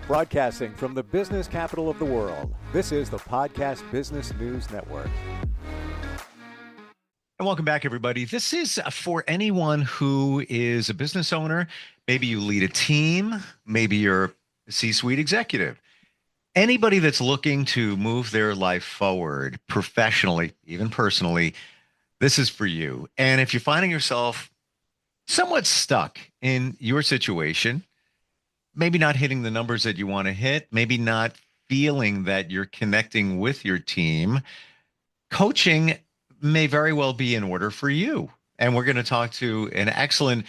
Broadcasting from the business capital of the world, this is the Podcast Business News Network. And welcome back, everybody. This is for anyone who is a business owner. Maybe you lead a team. Maybe you're a C-suite executive. Anybody that's looking to move their life forward professionally, even personally, this is for you. And if you're finding yourself somewhat stuck in your situation, maybe not hitting the numbers that you want to hit, maybe not feeling that you're connecting with your team, coaching may very well be in order for you. And we're going to talk to an excellent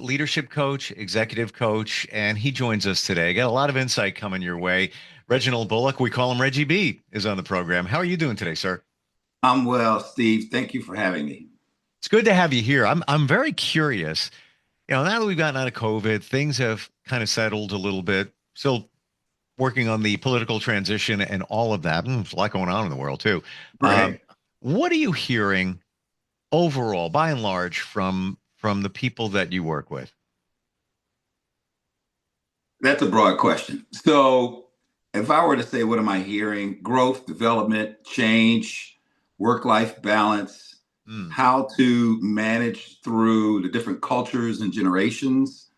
leadership coach, executive coach, and he joins us today. Got a lot of insight coming your way. Reginald Bullock, we call him Reggie B, is on the program. How are you doing today, sir? I'm well, Steve. Thank you for having me. It's good to have you here. I'm very curious. Now that we've gotten out of COVID, things have kind of settled a little bit. Still working on the political transition and all of that. There's a lot going on in the world too. Right. What are you hearing overall, by and large, from the people that you work with? That's a broad question. So if I were to say, what am I hearing? Growth, development, change, work-life balance, how to manage through the different cultures and generations,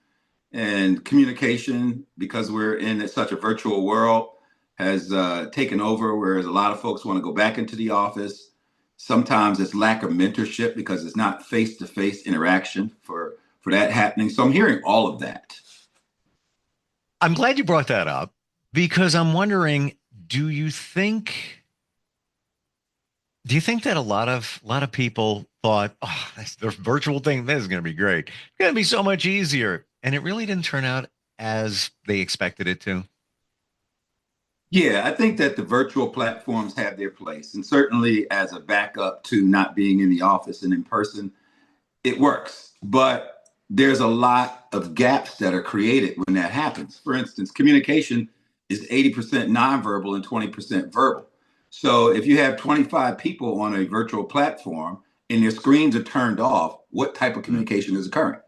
and communication, because we're in such a virtual world, has taken over, whereas a lot of folks want to go back into the office. Sometimes it's lack of mentorship because it's not face-to-face interaction for that happening. So I'm hearing all of that. I'm glad you brought that up because I'm wondering, do you think that a lot of people thought, oh, the virtual thing, this is going to be great. It's going to be so much easier. And it really didn't turn out as they expected it to? Yeah, I think that the virtual platforms have their place, and certainly as a backup to not being in the office and in person, it works. But there's a lot of gaps that are created when that happens. For instance, communication is 80% nonverbal and 20% verbal. So if you have 25 people on a virtual platform and their screens are turned off, what type of communication is occurring?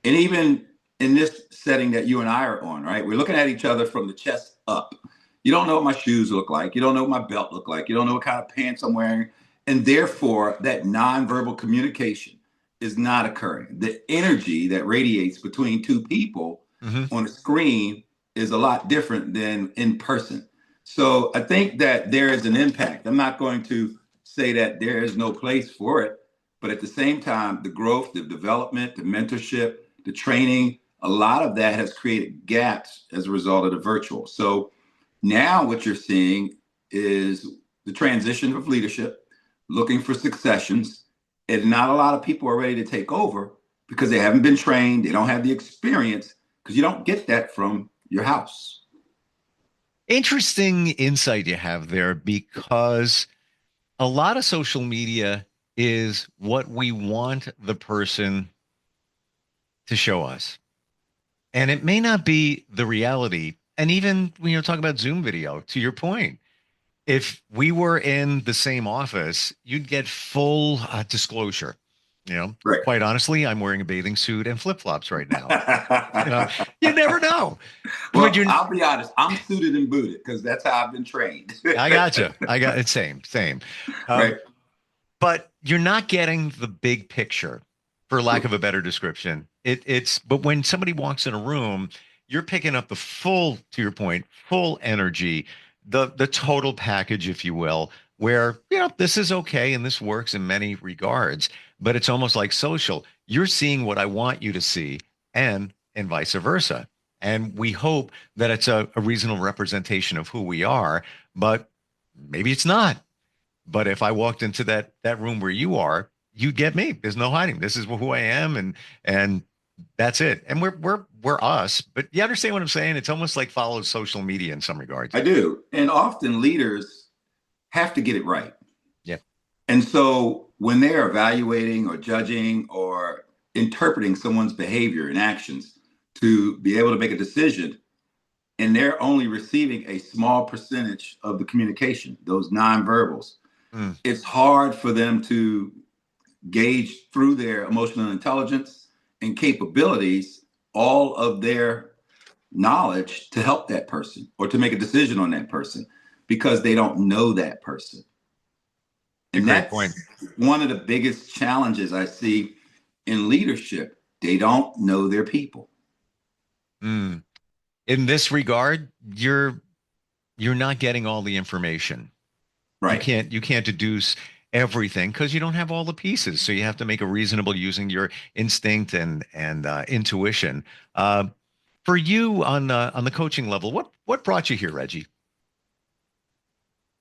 And even in this setting that you and I are on, right? We're looking at each other from the chest up. You don't know what my shoes look like. You don't know what my belt look like. You don't know what kind of pants I'm wearing. And therefore, that nonverbal communication is not occurring. The energy that radiates between two people on a screen is a lot different than in person. So I think that there is an impact. I'm not going to say that there is no place for it, but at the same time, the growth, the development, the mentorship, the training, a lot of that has created gaps as a result of the virtual. So now what you're seeing is the transition of leadership, looking for successions, and not a lot of people are ready to take over because they haven't been trained. They don't have the experience because you don't get that from your house. Interesting insight you have there, because a lot of social media is what we want the person to show us. And it may not be the reality. And even when you talk about Zoom video, to your point, if we were in the same office, you'd get full disclosure. Right. Quite honestly, I'm wearing a bathing suit and flip-flops right now. You never know. Well, I'll be honest. I'm suited and booted because that's how I've been trained. I gotcha. I got it. Same. Right. But you're not getting the big picture, for lack of a better description. But when somebody walks in a room, you're picking up the full, to your point, full energy, the total package, if you will, where, this is okay and this works in many regards, but it's almost like social. You're seeing what I want you to see, and vice versa. And we hope that it's a reasonable representation of who we are, but maybe it's not. But if I walked into that room where you are, you get me. There's no hiding. This is who I am, and that's it. And we're us. But you understand what I'm saying? It's almost like follows social media in some regards. I do. And often leaders have to get it right. Yeah. And so when they're evaluating or judging or interpreting someone's behavior and actions to be able to make a decision, and they're only receiving a small percentage of the communication, those nonverbals, it's hard for them to gauge through their emotional intelligence and capabilities all of their knowledge to help that person or to make a decision on that person because they don't know that person. A And great point. that's one of the biggest challenges I see in leadership. They don't know their people. Mm. In this regard, you're not getting all the information. Right. You can't deduce everything because you don't have all the pieces. So you have to make a reasonable using your instinct and intuition. Uh, for you on the coaching level, what brought you here, Reggie?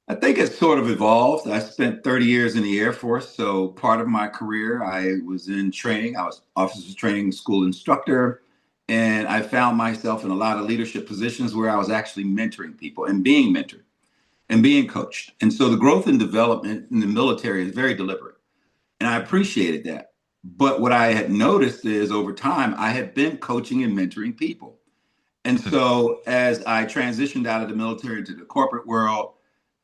I think it's sort of evolved. I spent 30 years in the Air Force. So part of my career, I was in training. I was officers training school instructor. And I found myself in a lot of leadership positions where I was actually mentoring people and being mentored and being coached. And so the growth and development in the military is very deliberate. And I appreciated that. But what I had noticed is over time, I had been coaching and mentoring people. And so as I transitioned out of the military into the corporate world,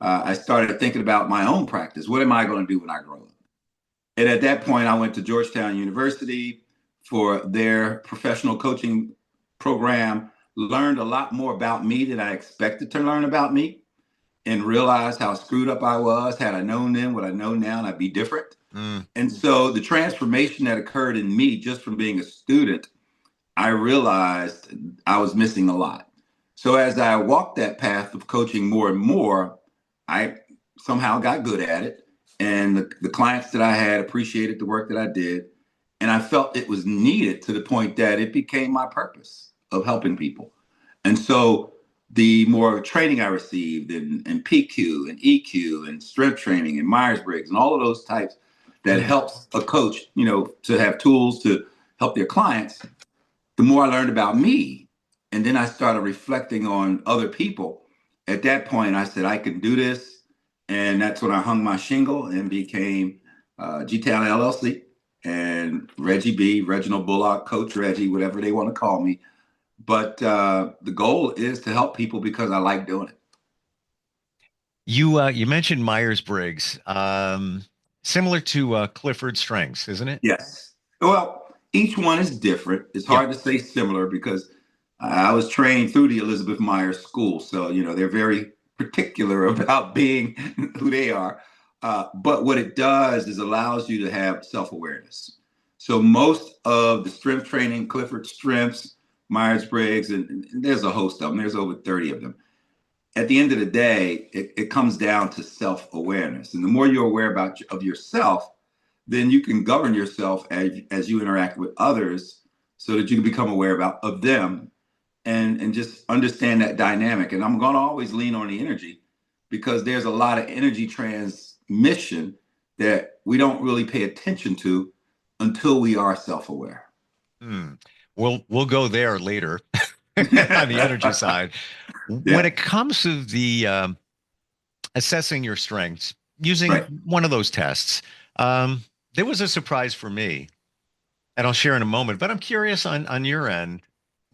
I started thinking about my own practice. What am I going to do when I grow up? And at that point, I went to Georgetown University for their professional coaching program, learned a lot more about me than I expected to learn about me, and realized how screwed up I was. Had I known then what I know now, I'd be different. Mm. And so the transformation that occurred in me just from being a student, I realized I was missing a lot. So as I walked that path of coaching more and more, I somehow got good at it. And the clients that I had appreciated the work that I did. And I felt it was needed to the point that it became my purpose of helping people. And so the more training I received in PQ and EQ and strength training and Myers-Briggs and all of those types that helps a coach, to have tools to help their clients, the more I learned about me. And then I started reflecting on other people. At that point, I said, I can do this. And that's when I hung my shingle and became G-Town LLC and Reggie B, Reginald Bullock, Coach Reggie, whatever they want to call me. But the goal is to help people because I like doing it. You mentioned Myers-Briggs, similar to Clifford Strengths, isn't it? Yes. Well, each one is different. It's Yeah. hard to say similar because I was trained through the Elizabeth Myers School. So, they're very particular about being who they are. But what it does is allows you to have self-awareness. So most of the strength training, Clifford Strengths, Myers-Briggs, and there's a host of them. There's over 30 of them. At the end of the day, it comes down to self-awareness. And the more you're aware of yourself, then you can govern yourself as you interact with others so that you can become aware of them and just understand that dynamic. And I'm going to always lean on the energy because there's a lot of energy transmission that we don't really pay attention to until we are self-aware. Hmm. We'll go there later on the energy side. When Yeah, it comes to the assessing your strengths using right. one of those tests, um, there was a surprise for me, and I'll share in a moment. But I'm curious on your end,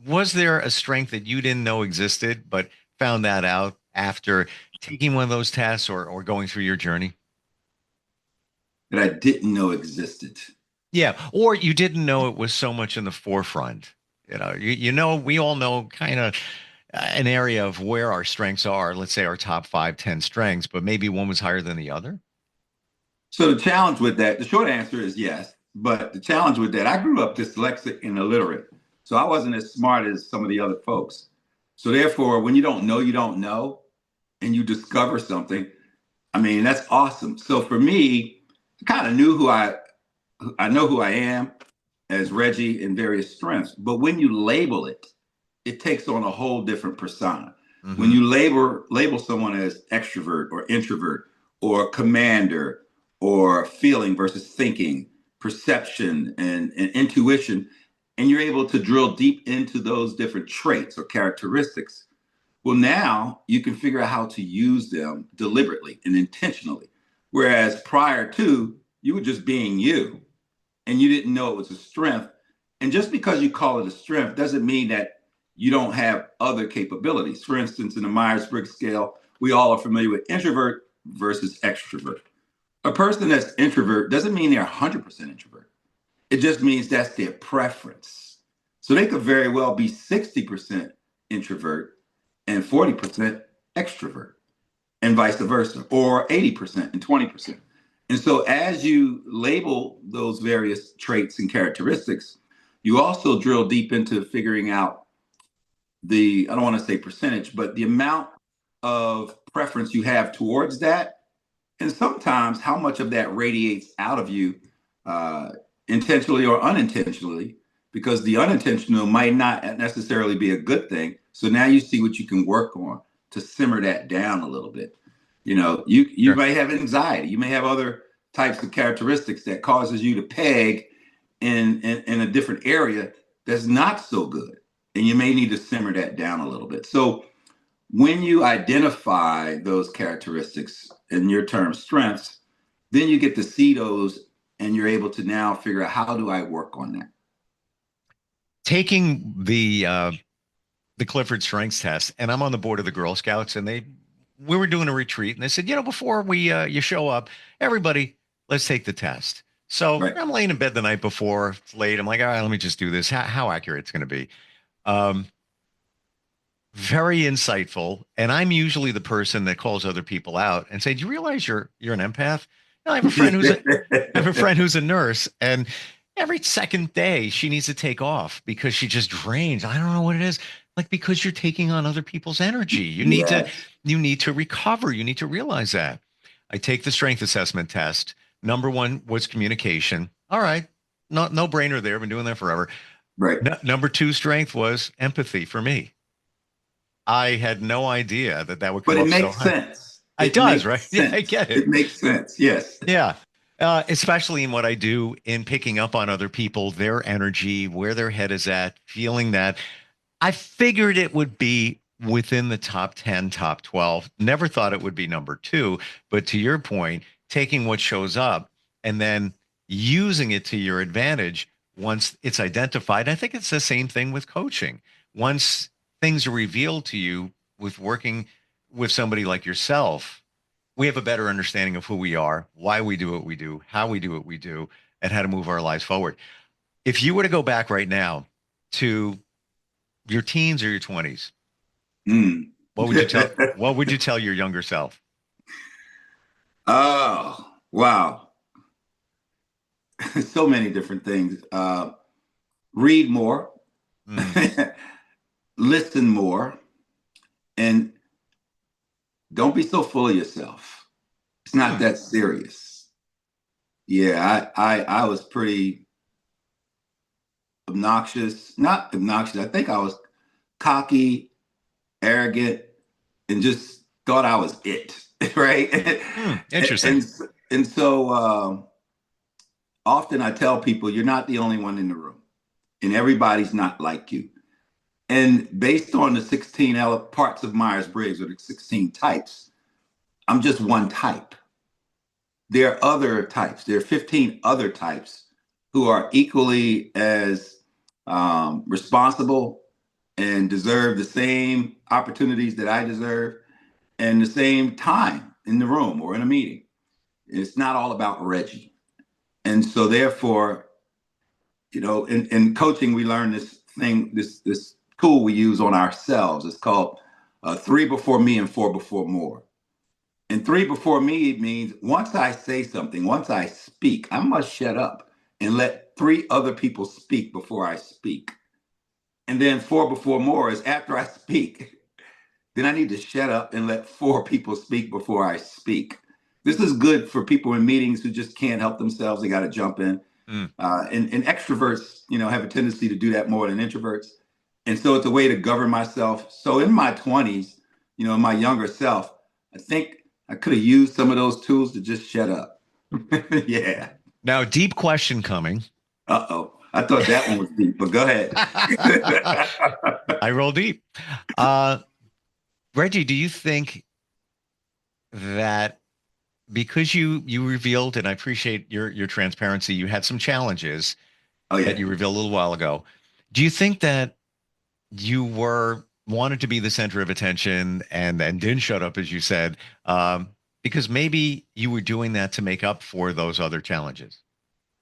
was there a strength that you didn't know existed, but found that out after taking one of those tests or going through your journey? That I didn't know existed. Yeah, or you didn't know it was so much in the forefront. We all know kind of an area of where our strengths are, let's say our top 5, 10 strengths, but maybe one was higher than the other. So the challenge with that, the short answer is yes. But the challenge with that, I grew up dyslexic and illiterate. So I wasn't as smart as some of the other folks. So therefore, when you don't know, and you discover something, I mean, that's awesome. So for me, I kind of knew I know who I am as Reggie in various strengths. But when you label it, it takes on a whole different persona. When Hmm. you label someone as extrovert or introvert or commander or feeling versus thinking, perception and intuition, and you're able to drill deep into those different traits or characteristics, well, now you can figure out how to use them deliberately and intentionally. Whereas prior to, you were just being you and you didn't know it was a strength. And just because you call it a strength doesn't mean that you don't have other capabilities. For instance, in the Myers-Briggs scale, we all are familiar with introvert versus extrovert. A person that's introvert doesn't mean they're 100% introvert. It just means that's their preference. So they could very well be 60% introvert and 40% extrovert, and vice versa, or 80% and 20%. And so as you label those various traits and characteristics, you also drill deep into figuring out I don't want to say percentage, but the amount of preference you have towards that. And sometimes how much of that radiates out of you intentionally or unintentionally, because the unintentional might not necessarily be a good thing. So now you see what you can work on to simmer that down a little bit. You Sure. may have anxiety. You may have other types of characteristics that causes you to peg in a different area that's not so good. And you may need to simmer that down a little bit. So when you identify those characteristics, in your term strengths, then you get to see those and you're able to now figure out, how do I work on that? Taking the Clifford Strengths test, and I'm on the board of the Girl Scouts, and we were doing a retreat, and they said, before you show up, everybody, let's take the test. So Right. I'm laying in bed the night before, it's late. I'm like, all right, let me just do this. How accurate it's going to be. Very insightful. And I'm usually the person that calls other people out and say, do you realize you're an empath? No, I have a friend who's a nurse, and every second day she needs to take off because she just drains. I don't know what it is. Like, because you're taking on other people's energy. You need to recover. You need to realize that. I take the strength assessment test. Number one was communication. All right. No brainer there. Been doing that forever. Right. Number two strength was empathy for me. I had no idea that would come But up it so makes high. sense. It does, right? Sense. Yeah, I get it. It makes sense. Yes. Yeah. Especially in what I do in picking up on other people, their energy, where their head is at, feeling that. I figured it would be within the top 10, top 12. Never thought it would be number two. But to your point, taking what shows up and then using it to your advantage once it's identified. I think it's the same thing with coaching. Once things are revealed to you with working with somebody like yourself, we have a better understanding of who we are, why we do what we do, how we do what we do, and how to move our lives forward. If you were to go back right now to your teens or your 20s, what would you tell your younger self? Oh, wow. So many different things. Read more, listen more, and don't be so full of yourself. It's not that serious. Yeah, I was pretty obnoxious. Not obnoxious. I think I was cocky, arrogant, and just thought I was it. Right. Interesting. And so often I tell people, you're not the only one in the room, and everybody's not like you. And based on the 16 parts of Myers-Briggs, or the 16 types, I'm just one type. There are other types. There are 15 other types who are equally as responsible and deserve the same opportunities that I deserve and the same time in the room or in a meeting. It's not all about Reggie. And so therefore, in coaching, we learn this thing, this tool we use on ourselves. It's called 3 before me and 4 before more. And 3 before me means once I say something, once I speak, I must shut up and let 3 other people speak before I speak. And then 4 before more is after I speak, then I need to shut up and let 4 people speak before I speak. This is good for people in meetings who just can't help themselves. They got to jump in. And extroverts, have a tendency to do that more than introverts. And so it's a way to govern myself. So in my 20s, in my younger self, I think I could have used some of those tools to just shut up. Yeah. Now, deep question coming. Uh-oh. I thought that one was deep, but go ahead. I roll deep. Reggie, do you think that because you revealed, and I appreciate your transparency, you had some challenges that you revealed a little while ago. Do you think that you wanted to be the center of attention and didn't shut up, as you said, because maybe you were doing that to make up for those other challenges?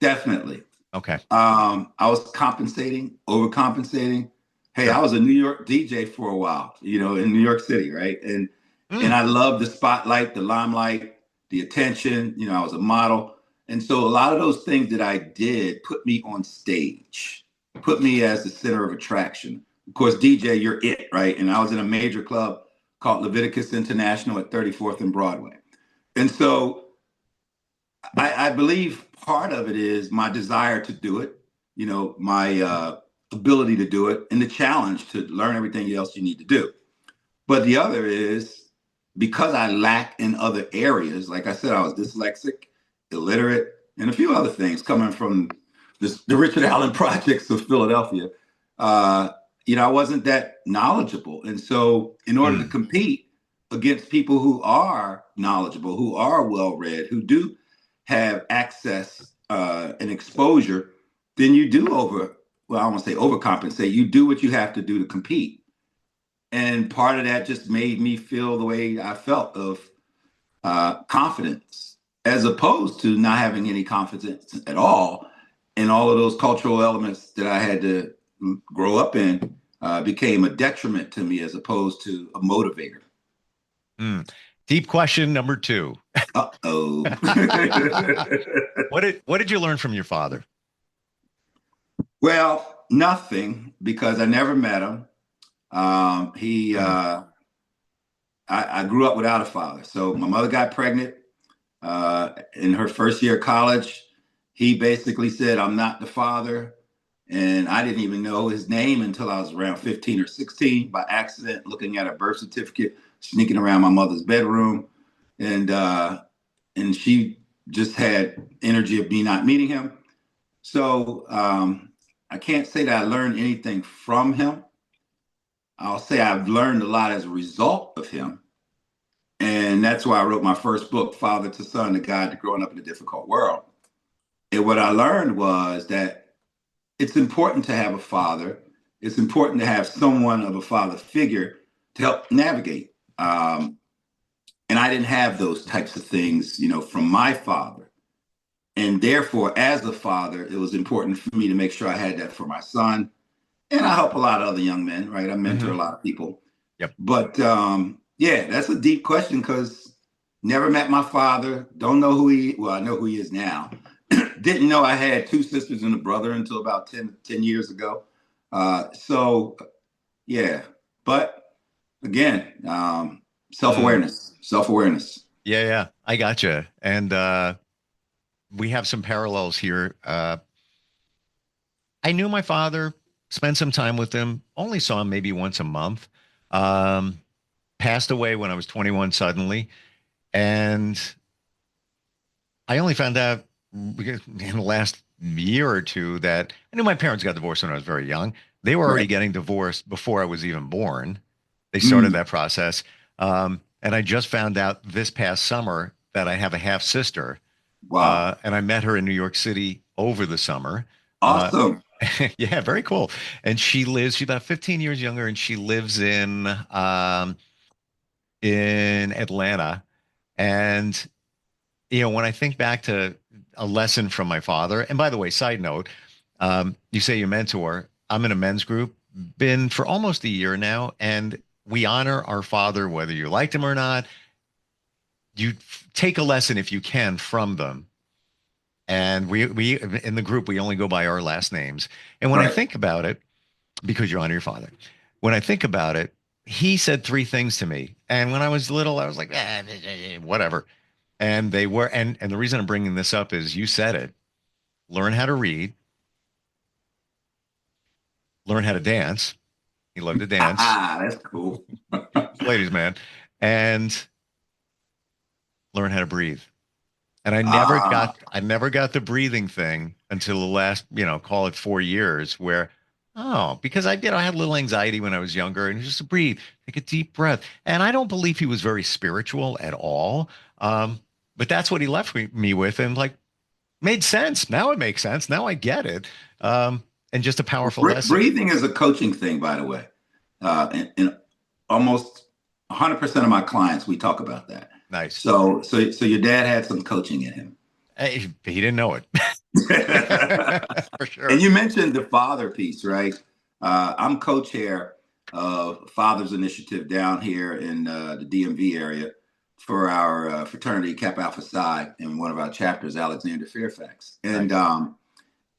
Definitely. Okay. I was compensating, overcompensating, Hey, I Sure. was a New York DJ for a while, in New York City, right? And Mm, I loved the spotlight, the limelight, the attention. I was a model. And so a lot of those things that I did put me on stage, put me as the center of attraction. Of course, DJ, you're it, right? And I was in a major club called Leviticus International at 34th and Broadway. And so I believe part of it is my desire to do it, my ability to do it, and the challenge to learn everything else you need to do. But the other is because I lack in other areas, like I said, I was dyslexic, illiterate, and a few other things coming from the Richard Allen projects of Philadelphia. Uh, I wasn't that knowledgeable. And so, in order to mm. compete against people who are knowledgeable, who are well read, who do have access and exposure, then you do well, I won't say overcompensate. You do what you have to do to compete. And part of that just made me feel the way I felt of confidence, as opposed to not having any confidence at all. And all of those cultural elements that I had to grow up in became a detriment to me as opposed to a motivator. Mm. Deep question number two. Uh-oh. What did you learn from your father? Well, nothing, because I never met him. He Mm, I grew up without a father. So my mother got pregnant in her first year of college. He basically said, I'm not the father. And I didn't even know his name until I was around 15 or 16 by accident, looking at a birth certificate, sneaking around my mother's bedroom. And she just had energy of me not meeting him. So I can't say that I learned anything from him. I'll say I've learned a lot as a result of him. And that's why I wrote my first book, Father to Son, The Guide to Growing Up in a Difficult World. And what I learned was that it's important to have a father. It's important to have someone of a father figure to help navigate. And I didn't have those types of things, from my father. And therefore, as a father, it was important for me to make sure I had that for my son. And I help a lot of other young men, right? I mentor hmm a lot of people. Yep. But yeah, that's a deep question because never met my father. Don't know well, I know who he is now. Didn't know I had two sisters and a brother until about 10 years ago. So yeah, but again, Mm. self-awareness. Yeah, yeah, I gotcha. And we have some parallels here. I knew my father, spent some time with him, only saw him maybe once a month. Um, Passed away when I was 21 suddenly. And I only found out in the last year or two that I knew my parents got divorced when I was very young. They were already Right. getting divorced before I was even born. They started Mm, that process. And I just found out this past summer that I have a half sister. wow. And I met her in New York City over the summer. Uh, Awesome. yeah, very cool. And she's about 15 years younger, and she lives in Atlanta. And when I think back to a lesson from my father, and by the way, side note, you say your mentor, I'm in a men's group, been for almost a year now, and we honor our father, whether you liked him or not. You take a lesson if you can from them. And we in the group, we only go by our last names. And when I Right. think about it, because you honor your father, when I think about it, he said three things to me. And when I was little, I was like, whatever. And they were, and the reason I'm bringing this up is you said it. Learn how to read, learn how to dance. He loved to dance, That's cool. ladies man, and learn how to breathe. And Ah, I never got the breathing thing until the last, call it 4 years where, oh, because I had a little anxiety when I was younger and just to breathe, take a deep breath. And I don't believe he was very spiritual at all. But that's what he left me with. And like, made sense. Now it makes sense. Now I get it. And just a powerful lesson. breathing is a coaching thing, by the way. In almost 100% of my clients, we talk about that. Nice. So your dad had some coaching in him. He didn't know it. For And sure. you mentioned the father piece, right? I'm co-chair of Fathers Initiative down here in the DMV area for our fraternity Kappa Alpha Psi in one of our chapters, Alexander Fairfax. And Nice.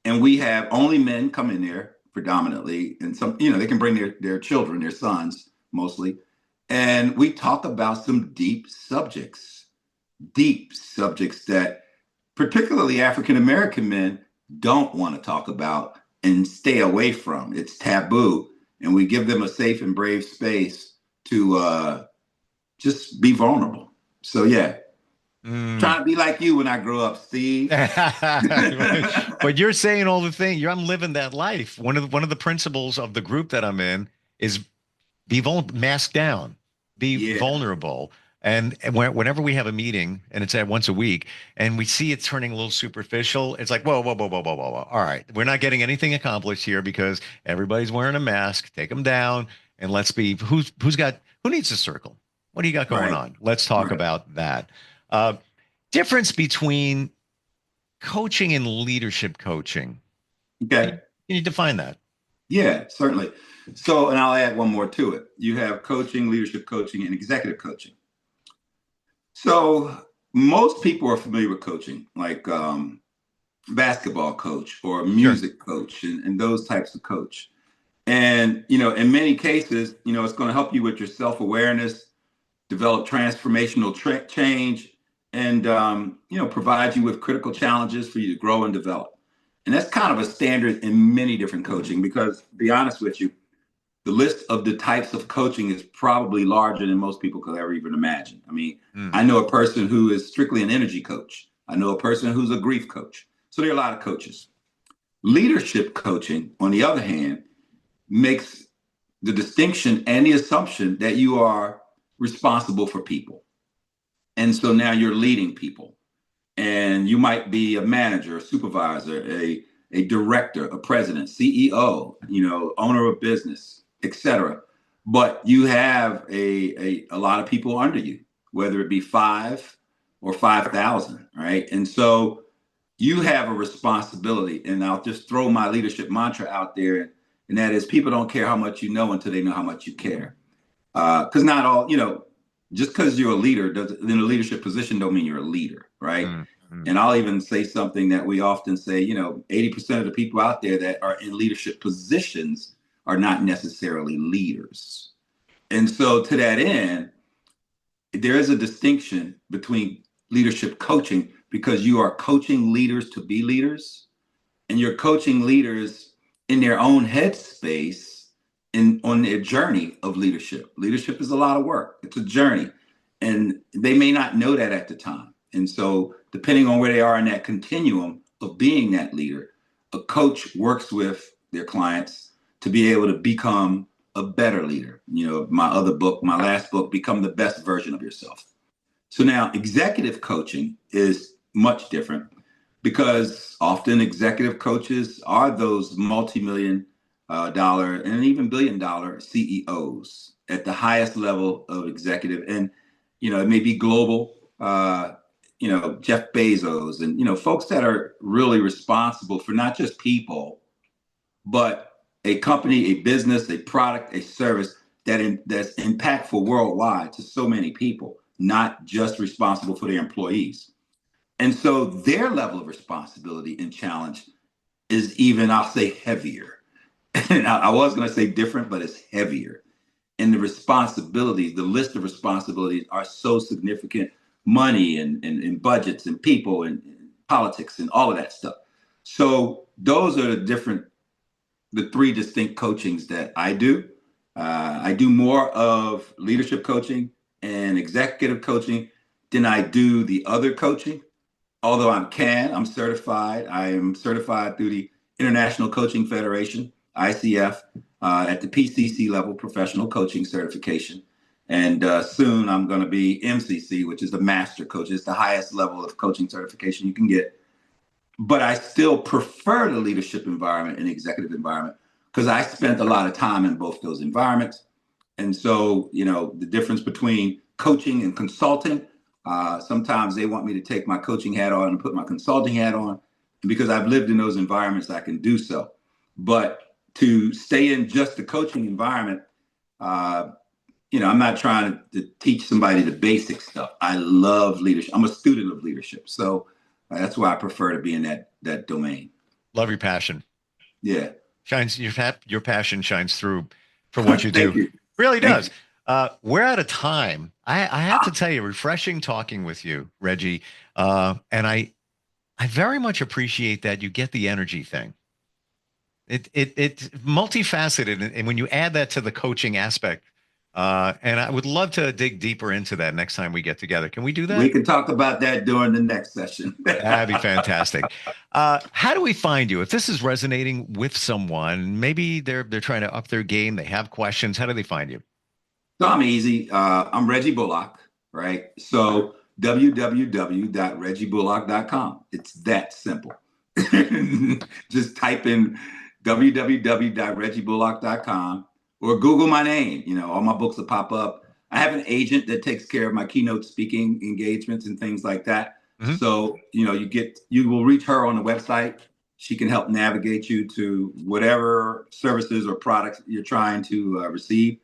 and we have only men come in there predominantly, and some, they can bring their children, their sons mostly. And we talk about some deep subjects that particularly African American men don't want to talk about and stay away from. It's taboo. And we give them a safe and brave space to just be vulnerable. So, yeah, trying to be like you when I grew up, Steve. But you're saying all the things. I'm living that life. One of the principles of the group that I'm in is be mask down, be Yeah, vulnerable. And whenever we have a meeting, and it's at once a week, and we see it turning a little superficial, it's like, whoa, whoa, whoa, whoa, whoa, whoa, whoa. All right, we're not getting anything accomplished here because everybody's wearing a mask. Take them down, and let's be who needs a circle? What do you got going right, on? Let's talk right. about that. Uh, Difference between coaching and leadership coaching. Can Okay. you define that? Yeah, certainly. So, and I'll add one more to it. You have coaching, leadership coaching, and executive coaching. So, most people are familiar with coaching, like basketball coach or Sure. music coach and those types of coach. And, in many cases, it's going to help you with your self-awareness, develop transformational change, and, provide you with critical challenges for you to grow and develop. And that's kind of a standard in many different coaching because, to be honest with you, the list of the types of coaching is probably larger than most people could ever even imagine. I mean, Mm. I know a person who is strictly an energy coach. I know a person who's a grief coach. So there are a lot of coaches. Leadership coaching, on the other hand, makes the distinction and the assumption that you are responsible for people. And so now you're leading people. And you might be a manager, a supervisor, a director, a president, CEO, owner of business, etc. But you have a lot of people under you, whether it be 5 or 5,000, right? And so you have a responsibility. And I'll just throw my leadership mantra out there, and that is people don't care how much you know until they know how much you care. Because not all, just because you're a leader in a leadership position don't mean you're a leader, right? Mm. Mm. And I'll even say something that we often say, 80% of the people out there that are in leadership positions are not necessarily leaders. And so to that end, there is a distinction between leadership coaching because you are coaching leaders to be leaders and you're coaching leaders in their own headspace and on their journey of leadership. Leadership is a lot of work. It's a journey. And they may not know that at the time. And so depending on where they are in that continuum of being that leader, a coach works with their clients to be able to become a better leader. My last book, Become the Best Version of Yourself. So now executive coaching is much different because often executive coaches are those multi-million dollar and even billion-dollar CEOs at the highest level of executive. And, it may be global, Jeff Bezos and, folks that are really responsible for not just people, but a company, a business, a product, a service that's impactful worldwide to so many people, not just responsible for their employees. And so their level of responsibility and challenge is even, I'll say, heavier. And I was going to say different, but it's heavier. And the responsibilities, the list of responsibilities are so significant: money and budgets and people and politics and all of that stuff. So those are the three distinct coachings that I do. I do more of leadership coaching and executive coaching than I do the other coaching. Although I'm certified. I am certified through the International Coaching Federation, ICF, at the PCC level, professional coaching certification. And soon I'm going to be MCC, which is the master coach. It's the highest level of coaching certification you can get. But I still prefer the leadership environment and the executive environment because I spent a lot of time in both those environments. And so, the difference between coaching and consulting, sometimes they want me to take my coaching hat on and put my consulting hat on. And because I've lived in those environments, I can do so. But to stay in just the coaching environment, I'm not trying to teach somebody the basic stuff. I love leadership. I'm a student of leadership. So that's why I prefer to be in that domain. Love your passion. Yeah. Your passion shines through for what you do. Thank you. Really Thank does. We're out of time. I have to tell you, refreshing talking with you, Reggie. And I very much appreciate that you get the energy thing. It's multifaceted. And when you add that to the coaching aspect, and I would love to dig deeper into that next time we get together. Can we do that? We can talk about that during the next session. That'd be fantastic. How do we find you? If this is resonating with someone, maybe they're trying to up their game, they have questions, how do they find you? So I'm easy. I'm Reggie Bullock, right? So www.reggiebullock.com. It's that simple. Just type in www.reggiebullock.com or Google my name. All my books will pop up. I have an agent that takes care of my keynote speaking engagements and things like that. Mm-hmm. So, you will reach her on the website. She can help navigate you to whatever services or products you're trying to receive.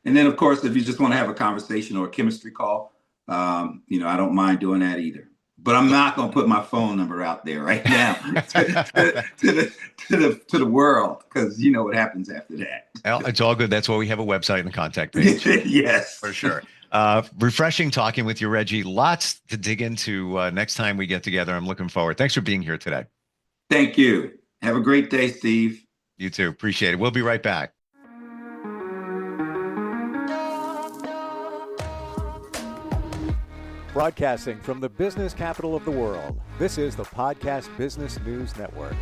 And then, of course, if you just want to have a conversation or a chemistry call, I don't mind doing that either. But I'm not going to put my phone number out there right now to the world, because you know what happens after that. Well, it's all good. That's why we have a website and a contact page. Yes, for sure. Refreshing talking with you, Reggie. Lots to dig into next time we get together. I'm looking forward. Thanks for being here today. Thank you. Have a great day, Steve. You too. Appreciate it. We'll be right back. Broadcasting from the business capital of the world, this is the Podcast Business News Network.